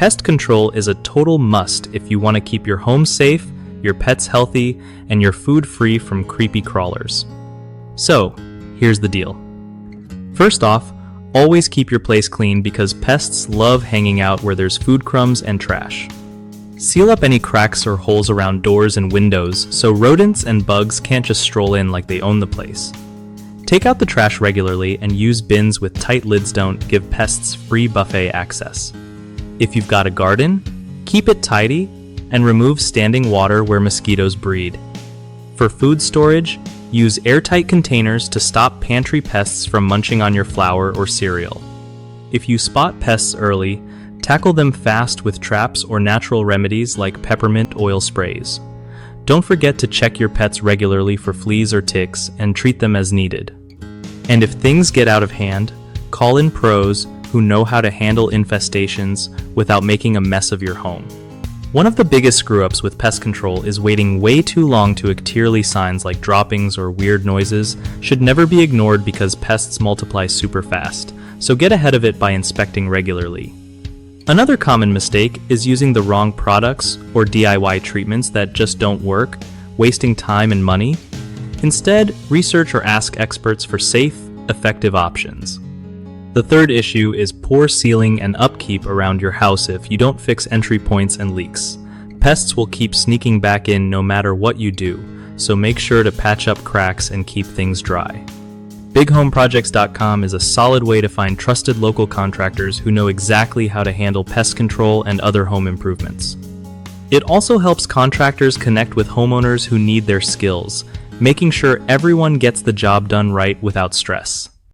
Pest control is a total must if you want to keep your home safe, your pets healthy, and your food free from creepy crawlers. So, here's the deal. First off, always keep your place clean because pests love hanging out where there's food crumbs and trash. Seal up any cracks or holes around doors and windows so rodents and bugs can't just stroll in like they own the place. Take out the trash regularly and use bins with tight lids. Don't give pests free buffet access. If you've got a garden, keep it tidy and remove standing water where mosquitoes breed. For food storage, use airtight containers to stop pantry pests from munching on your flour or cereal. If you spot pests early, tackle them fast with traps or natural remedies like peppermint oil sprays. Don't forget to check your pets regularly for fleas or ticks and treat them as needed. And if things get out of hand, call in pros who know how to handle infestations without making a mess of your home. One of the biggest screw-ups with pest control is waiting way too long to act. Early signs like droppings or weird noises should never be ignored because pests multiply super fast, so get ahead of it by inspecting regularly. Another common mistake is using the wrong products or DIY treatments that just don't work, wasting time and money. Instead, research or ask experts for safe, effective options. The third issue is poor sealing and upkeep around your house. If you don't fix entry points and leaks, pests will keep sneaking back in no matter what you do, so make sure to patch up cracks and keep things dry. BigHomeProjects.com is a solid way to find trusted local contractors who know exactly how to handle pest control and other home improvements. It also helps contractors connect with homeowners who need their skills, making sure everyone gets the job done right without stress.